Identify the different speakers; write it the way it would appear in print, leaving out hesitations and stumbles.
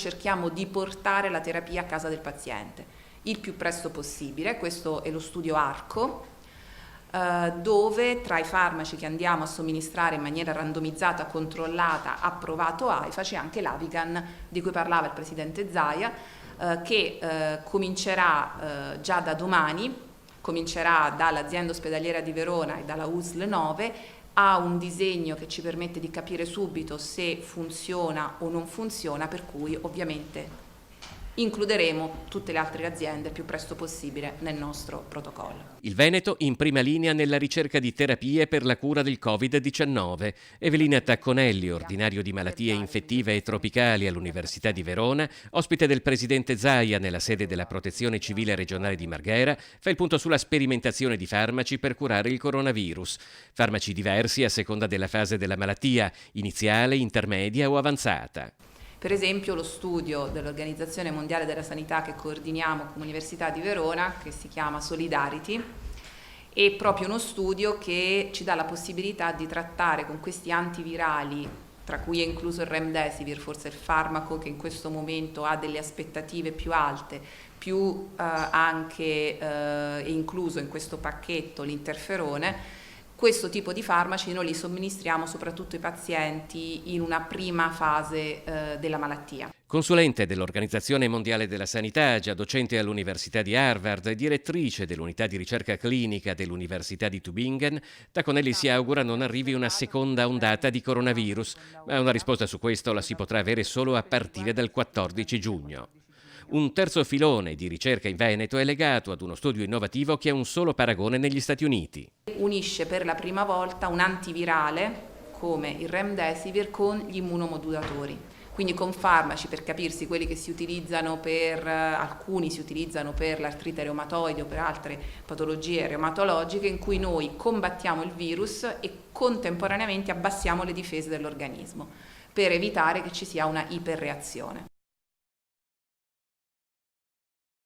Speaker 1: cerchiamo di portare la terapia a casa del paziente il più presto possibile. Questo è lo studio ARCO, dove tra i farmaci che andiamo a somministrare in maniera randomizzata, controllata, approvato AIFA, c'è anche l'Avigan di cui parlava il presidente Zaia, che comincerà già da domani, comincerà dall'azienda ospedaliera di Verona e dalla USL 9, ha un disegno che ci permette di capire subito se funziona o non funziona, per cui ovviamente includeremo tutte le altre aziende il più presto possibile nel nostro protocollo.
Speaker 2: Il Veneto in prima linea nella ricerca di terapie per la cura del Covid-19. Evelina Tacconelli, ordinario di malattie infettive e tropicali all'Università di Verona, ospite del presidente Zaia nella sede della Protezione Civile Regionale di Marghera, fa il punto sulla sperimentazione di farmaci per curare il coronavirus. Farmaci diversi a seconda della fase della malattia, iniziale, intermedia o avanzata.
Speaker 1: Per esempio lo studio dell'Organizzazione Mondiale della Sanità che coordiniamo come Università di Verona, che si chiama Solidarity, è proprio uno studio che ci dà la possibilità di trattare con questi antivirali, tra cui è incluso il Remdesivir, forse il farmaco che in questo momento ha delle aspettative più alte, più anche è incluso in questo pacchetto l'interferone. Questo tipo di farmaci noi li somministriamo soprattutto ai pazienti in una prima fase della malattia.
Speaker 2: Consulente dell'Organizzazione Mondiale della Sanità, già docente all'Università di Harvard e direttrice dell'unità di ricerca clinica dell'Università di Tübingen, Tacconelli si augura non arrivi una seconda ondata di coronavirus, ma una risposta su questo la si potrà avere solo a partire dal 14 giugno. Un terzo filone di ricerca in Veneto è legato ad uno studio innovativo che ha un solo paragone negli Stati Uniti.
Speaker 1: Unisce per la prima volta un antivirale come il Remdesivir con gli immunomodulatori, quindi con farmaci, per capirsi, quelli che si utilizzano per alcuni si utilizzano per l'artrite reumatoide o per altre patologie reumatologiche, in cui noi combattiamo il virus e contemporaneamente abbassiamo le difese dell'organismo per evitare che ci sia una iperreazione.